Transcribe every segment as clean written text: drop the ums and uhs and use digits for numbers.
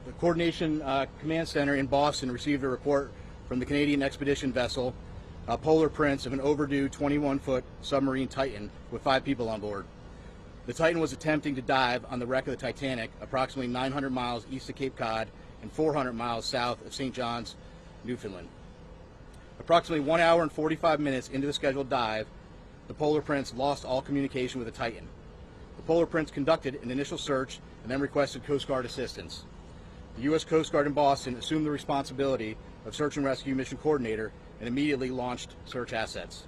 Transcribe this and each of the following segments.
The Coordination Command Center in Boston received a report from the Canadian expedition vessel Polar Prince of an overdue 21-foot submarine Titan with 5 people on board. The Titan was attempting to dive on the wreck of the Titanic approximately 900 miles east of Cape Cod and 400 miles south of St. John's, Newfoundland. Approximately 1 hour and 45 minutes into the scheduled dive, the Polar Prince lost all communication with the Titan. The Polar Prince conducted an initial search and then requested Coast Guard assistance. The U.S. Coast Guard in Boston assumed the responsibility of search and rescue mission coordinator and immediately launched search assets.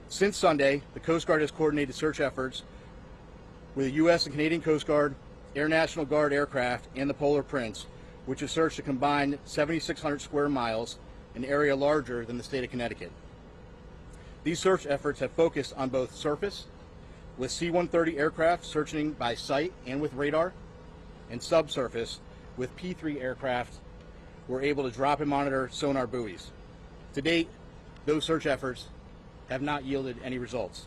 Since Sunday, the Coast Guard has coordinated search efforts with the U.S. and Canadian Coast Guard, Air National Guard aircraft, and the Polar Prince, which has searched a combined 7,600 square miles, an area larger than the state of Connecticut. These search efforts have focused on both surface, with C-130 aircraft searching by sight and with radar, and subsurface, with P-3 aircraft were able to drop and monitor sonar buoys. To date, those search efforts have not yielded any results.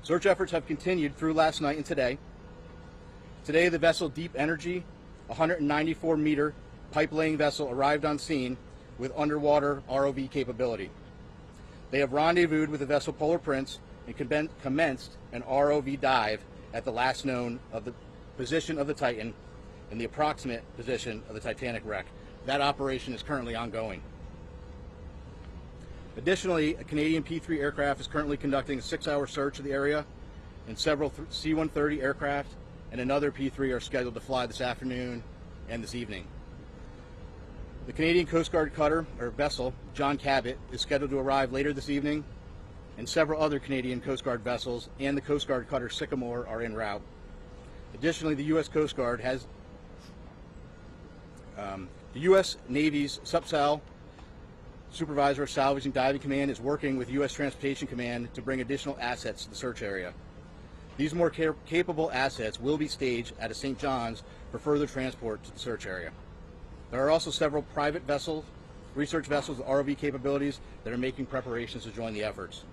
Search efforts have continued through last night and today. Today, the vessel Deep Energy, a 194-meter pipe-laying vessel, arrived on scene with underwater ROV capability. They have rendezvoused with the vessel Polar Prince and commenced an ROV dive at the last known of the position of the Titan and the approximate position of the Titanic wreck. That operation is currently ongoing. Additionally, a Canadian P-3 aircraft is currently conducting a 6-hour search of the area, and several C-130 aircraft and another P-3 are scheduled to fly this afternoon and this evening. The Canadian Coast Guard cutter, or vessel, John Cabot, is scheduled to arrive later this evening, and several other Canadian Coast Guard vessels and the Coast Guard cutter Sycamore are en route. Additionally, the U.S. Coast Guard has the U.S. Navy's SUPSAL, Supervisor of Salvage and Diving Command, is working with U.S. Transportation Command to bring additional assets to the search area. These more capable assets will be staged at St. John's for further transport to the search area. There are also several private vessels, research vessels with ROV capabilities that are making preparations to join the efforts.